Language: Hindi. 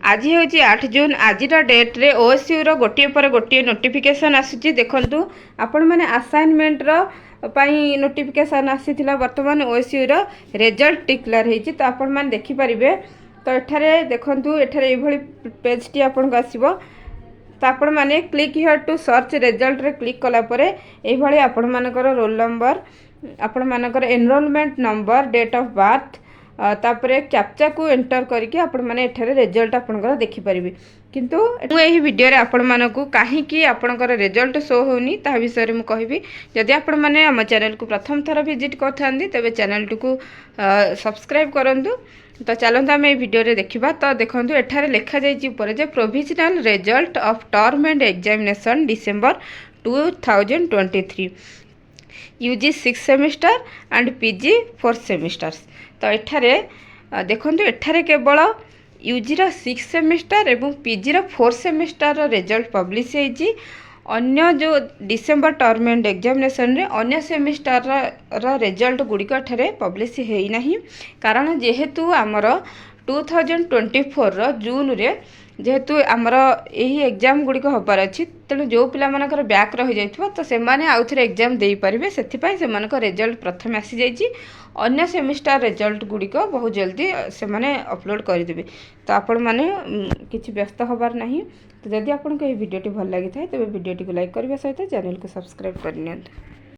आज हूँ 8 जून आज डेट रे ओएसयू रो गोटे पर गोटे नोटिफिकेशन आसूची देखंतु आपण माने असाइनमेंट रो पाई नोटिफिकेशन आसीथिला वर्तमान ओएसयू रो रिजल्ट डिक्लेयर हेची तो आपण माने देखि परिबे। तो एठारे देखंतु एठारे ए भली पेज टी आपण को आसीबो तो आपण माने click here to search result रे क्लिक कला परे ए भली आपण मानकर रोल नंबर आपण मानकर enrolment number date of birth तापरे कैप्चा को एंटर करके आपण माने एठारे रिजल्ट आपनकर देखि परिबे। किंतु मु एही वीडियो रे आपण मानको काहे कि आपनकर रिजल्ट शो होनी ता विषय रे मु कहबी। जदि आपण माने हम चैनल को प्रथम थर विजिट करथांदी तबे चैनल को सब्सक्राइब करंतु। तो चलंतु हम ए वीडियो रे देखिबा। तो देखंतु एठारे लिखा जायछि ऊपर जे provisional result of term end examination December 2023 UG 6 semester and PG 4 semesters. तो एठारे देखंतु एठारे केवल यूजी रो 6 सेमिस्टर एवं पीजी रो 4 सेमिस्टर रो रिजल्ट पब्लिश हेछि। अन्य जो डिसेंबर टर्म एंड एग्जामिनेशन रे अन्य सेमिस्टर रो रिजल्ट गुडी को एठारे पब्लिश हेइ नाही, कारण जेहेतु आमर 2024 रो जून रे जेहेतु आमर यही एग्जाम गुड़ी हबार अच्छी तेणु जो पिला मानकर बैक रही जाइथिबो तो से माने आउ थरे एग्जाम देई परिबे। सेथिपाई से मानकर रिजल्ट प्रथम आसी जाइछि। अन्य सेमिस्टर रिजल्ट गुड़ी को बहुत जल्दी से माने अपलोड कर देबे। तो आपण माने किछि व्यस्त हबार नाही। तो जदि आपन को ए वीडियो टी भल लागि थाए तबे वीडियो टी को लाइक करबे सहित चैनल को सब्सक्राइब कर नियंतु।